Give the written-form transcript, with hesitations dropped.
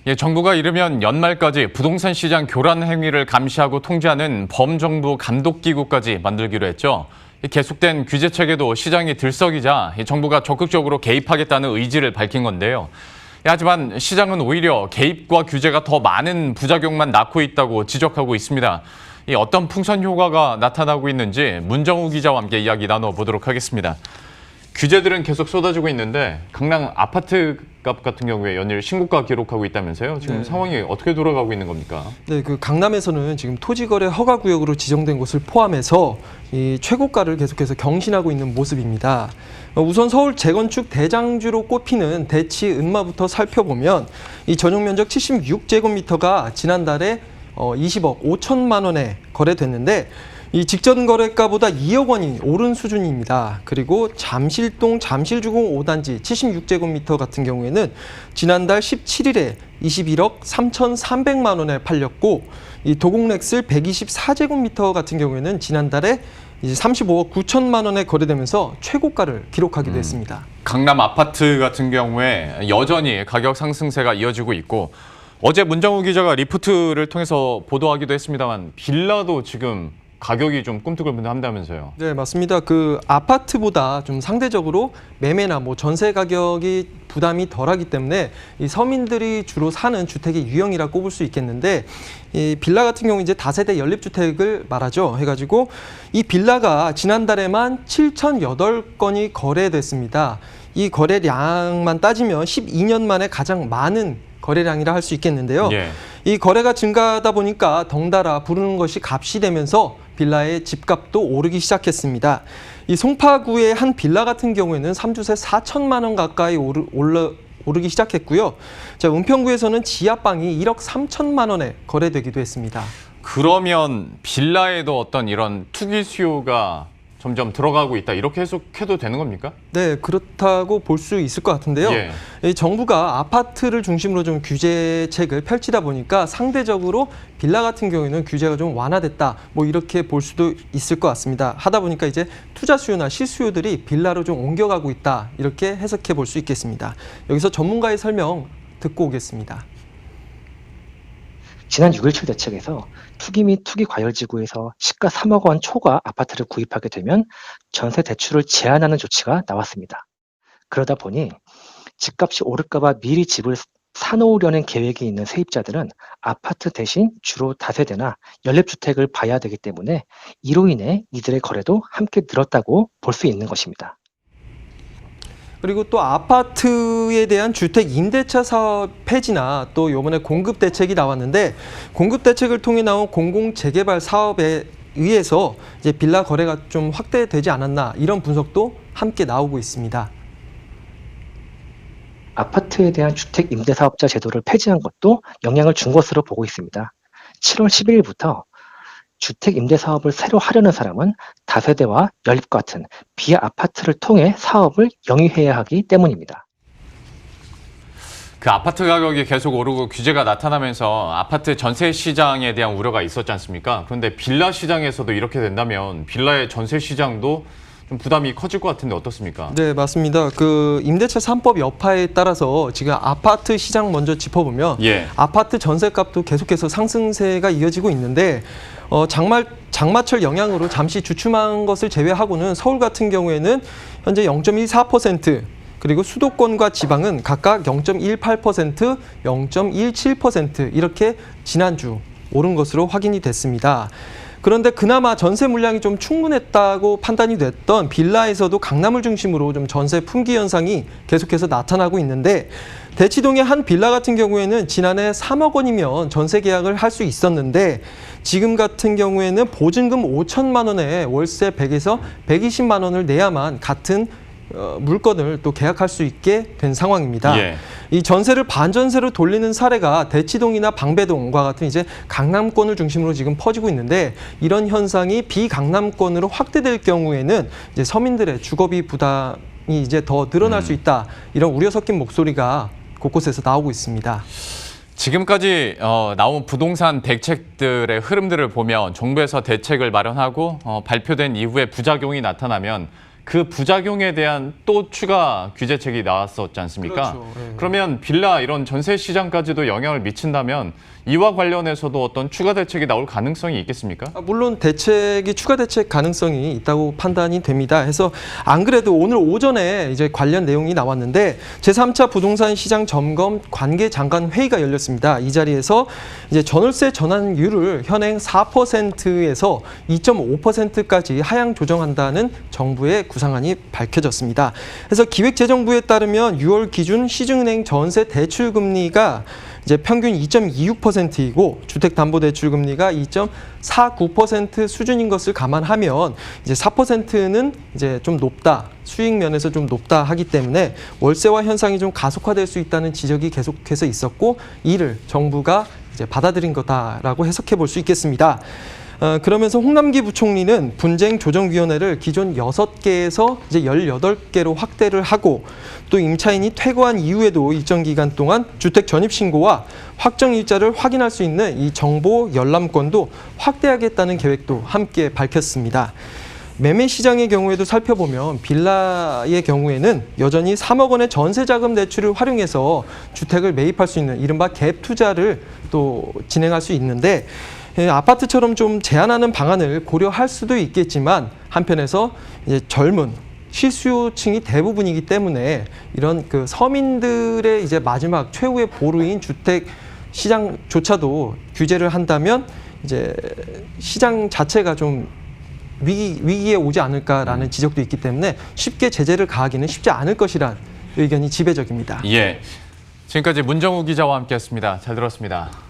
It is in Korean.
예, 정부가 이르면 연말까지 부동산 시장 교란 행위를 감시하고 통제하는 범정부 감독기구까지 만들기로 했죠. 계속된 규제 체계도 시장이 들썩이자 정부가 적극적으로 개입하겠다는 의지를 밝힌 건데요. 하지만 시장은 오히려 개입과 규제가 더 많은 부작용만 낳고 있다고 지적하고 있습니다. 어떤 풍선 효과가 나타나고 있는지 문정우 기자와 함께 이야기 나눠보도록 하겠습니다. 규제들은 계속 쏟아지고 있는데 강남 아파트 값 같은 경우에 연일 신고가 기록하고 있다면서요? 지금 상황이 어떻게 돌아가고 있는 겁니까? 네, 강남에서는 지금 토지거래 허가구역으로 지정된 곳을 포함해서 이 최고가를 계속해서 경신하고 있는 모습입니다. 우선 서울 재건축 대장주로 꼽히는 대치 은마부터 살펴보면 이 전용 면적 76제곱미터가 지난달에 20억 5천만 원에 거래됐는데 이 직전 거래가보다 2억 원이 오른 수준입니다. 그리고 잠실동 잠실주공 5단지 76제곱미터 같은 경우에는 지난달 17일에 21억 3,300만 원에 팔렸고 이 도곡렉스 124제곱미터 같은 경우에는 지난달에 이제 35억 9천만 원에 거래되면서 최고가를 기록하기도 했습니다. 강남 아파트 같은 경우에 여전히 가격 상승세가 이어지고 있고 어제 문정우 기자가 리포트를 통해서 보도하기도 했습니다만 빌라도 지금 가격이 좀 꿈틀꿈틀한다면서요? 네, 맞습니다. 아파트보다 좀 상대적으로 매매나 전세 가격이 부담이 덜하기 때문에 이 서민들이 주로 사는 주택의 유형이라 꼽을 수 있겠는데 이 빌라 같은 경우 이제 다세대 연립주택을 말하죠. 해가지고 이 빌라가 지난달에만 7,008건이 거래됐습니다. 이 거래량만 따지면 12년 만에 가장 많은 거래량이라 할 수 있겠는데요. 예. 이 거래가 증가하다 보니까 덩달아 부르는 것이 값이 되면서 빌라의 집값도 오르기 시작했습니다. 이 송파구의 한 빌라 같은 경우에는 3주세 4천만 원 가까이 오르기 시작했고요. 자, 은평구에서는 지하방이 1억 3천만 원에 거래되기도 했습니다. 그러면 빌라에도 어떤 이런 투기 수요가 점점 들어가고 있다. 이렇게 해석해도 되는 겁니까? 네, 그렇다고 볼 수 있을 것 같은데요. 예. 이 정부가 아파트를 중심으로 좀 규제책을 펼치다 보니까 상대적으로 빌라 같은 경우에는 규제가 좀 완화됐다. 이렇게 볼 수도 있을 것 같습니다. 하다 보니까 이제 투자 수요나 실수요들이 빌라로 좀 옮겨가고 있다. 이렇게 해석해 볼 수 있겠습니다. 여기서 전문가의 설명 듣고 오겠습니다. 지난 6.17 대책에서 투기 및 투기 과열지구에서 시가 3억 원 초과 아파트를 구입하게 되면 전세 대출을 제한하는 조치가 나왔습니다. 그러다 보니 집값이 오를까 봐 미리 집을 사놓으려는 계획이 있는 세입자들은 아파트 대신 주로 다세대나 연립주택을 봐야 되기 때문에 이로 인해 이들의 거래도 함께 늘었다고 볼 수 있는 것입니다. 그리고 또 아파트에 대한 주택 임대차 사업 폐지나 또 이번에 공급 대책이 나왔는데 공급 대책을 통해 나온 공공 재개발 사업에 의해서 이제 빌라 거래가 좀 확대되지 않았나 이런 분석도 함께 나오고 있습니다. 아파트에 대한 주택 임대사업자 제도를 폐지한 것도 영향을 준 것으로 보고 있습니다. 7월 11일부터 주택 임대 사업을 새로 하려는 사람은 다세대와 연립과 같은 비아파트를 통해 사업을 영위해야 하기 때문입니다. 그 아파트 가격이 계속 오르고 규제가 나타나면서 아파트 전세 시장에 대한 우려가 있었지 않습니까? 그런데 빌라 시장에서도 이렇게 된다면 빌라의 전세 시장도 좀 부담이 커질 것 같은데 어떻습니까? 네, 맞습니다. 임대차 3법 여파에 따라서 지금 아파트 시장 먼저 짚어보면 아파트 전세값도 계속해서 상승세가 이어지고 있는데 장마철 영향으로 잠시 주춤한 것을 제외하고는 서울 같은 경우에는 현재 0.14%, 그리고 수도권과 지방은 각각 0.18%, 0.17% 이렇게 지난주 오른 것으로 확인이 됐습니다. 그런데 그나마 전세 물량이 좀 충분했다고 판단이 됐던 빌라에서도 강남을 중심으로 좀 전세 품귀 현상이 계속해서 나타나고 있는데 대치동의 한 빌라 같은 경우에는 지난해 3억 원이면 전세 계약을 할 수 있었는데 지금 같은 경우에는 보증금 5천만 원에 월세 100에서 120만 원을 내야만 같은 물건을 또 계약할 수 있게 된 상황입니다. 이 전세를 반전세로 돌리는 사례가 대치동이나 방배동과 같은 이제 강남권을 중심으로 지금 퍼지고 있는데 이런 현상이 비강남권으로 확대될 경우에는 이제 서민들의 주거비 부담이 이제 더 늘어날 수 있다. 이런 우려 섞인 목소리가 곳곳에서 나오고 있습니다. 지금까지 나온 부동산 대책들의 흐름들을 보면 정부에서 대책을 마련하고 발표된 이후에 부작용이 나타나면 그 부작용에 대한 또 추가 규제책이 나왔었지 않습니까? 그렇죠. 네. 그러면 빌라 이런 전세 시장까지도 영향을 미친다면 이와 관련해서도 어떤 추가 대책이 나올 가능성이 있겠습니까? 물론 추가 대책 가능성이 있다고 판단이 됩니다. 해서 안 그래도 오늘 오전에 이제 관련 내용이 나왔는데 제3차 부동산 시장 점검 관계 장관 회의가 열렸습니다. 이 자리에서 이제 전월세 전환율을 현행 4%에서 2.5%까지 하향 조정한다는 정부의 구상안이 밝혀졌습니다. 그래서 기획재정부에 따르면 6월 기준 시중은행 전세 대출 금리가 이제 평균 2.26%이고 주택담보대출금리가 2.49% 수준인 것을 감안하면 이제 4%는 이제 좀 높다, 수익 면에서 좀 높다 하기 때문에 월세화 현상이 좀 가속화될 수 있다는 지적이 계속해서 있었고 이를 정부가 이제 받아들인 거다라고 해석해 볼 수 있겠습니다. 그러면서 홍남기 부총리는 분쟁조정위원회를 기존 6개에서 이제 18개로 확대를 하고 또 임차인이 퇴거한 이후에도 일정 기간 동안 주택 전입 신고와 확정 일자를 확인할 수 있는 이 정보 열람권도 확대하겠다는 계획도 함께 밝혔습니다. 매매 시장의 경우에도 살펴보면 빌라의 경우에는 여전히 3억 원의 전세 자금 대출을 활용해서 주택을 매입할 수 있는 이른바 갭 투자를 또 진행할 수 있는데 아파트처럼 좀 제한하는 방안을 고려할 수도 있겠지만 한편에서 이제 젊은 실수요층이 대부분이기 때문에 이런 그 서민들의 이제 마지막 최후의 보루인 주택 시장조차도 규제를 한다면 이제 시장 자체가 좀 위기에 오지 않을까라는 지적도 있기 때문에 쉽게 제재를 가하기는 쉽지 않을 것이란 의견이 지배적입니다. 예, 지금까지 문정우 기자와 함께했습니다. 잘 들었습니다.